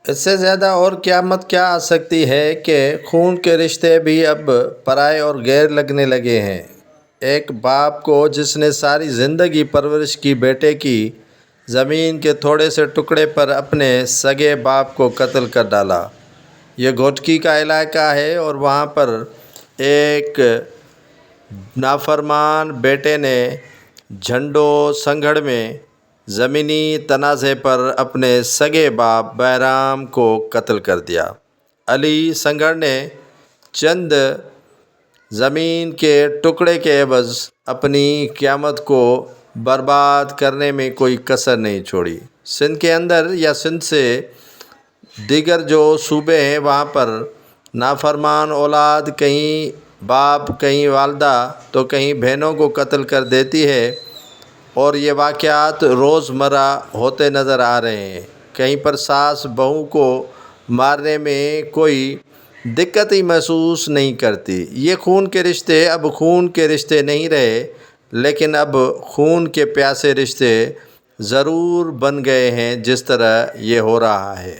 اس سے زیادہ اور قیامت کیا آ سکتی ہے کہ خون کے رشتے بھی اب پرائے اور غیر لگنے لگے ہیں۔ ایک باپ کو جس نے ساری زندگی پرورش کی بیٹے کی زمین کے تھوڑے سے ٹکڑے پر اپنے سگے باپ کو قتل کر ڈالا۔ یہ گھوٹکی کا علاقہ ہے اور وہاں پر ایک نافرمان بیٹے نے جھنڈو سنگھڑ میں زمینی تنازع پر اپنے سگے باپ بیرام کو قتل کر دیا۔ علی سنگھڑ نے چند زمین کے ٹکڑے کے عوض اپنی قیامت کو برباد کرنے میں کوئی کسر نہیں چھوڑی۔ سندھ کے اندر یا سندھ سے دیگر جو صوبے ہیں وہاں پر نافرمان اولاد کہیں باپ کہیں والدہ تو کہیں بہنوں کو قتل کر دیتی ہے، اور یہ واقعات روزمرہ ہوتے نظر آ رہے ہیں۔ کہیں پر ساس بہو کو مارنے میں کوئی دقت ہی محسوس نہیں کرتی۔ یہ خون کے رشتے اب خون کے رشتے نہیں رہے، لیکن اب خون کے پیاسے رشتے ضرور بن گئے ہیں، جس طرح یہ ہو رہا ہے۔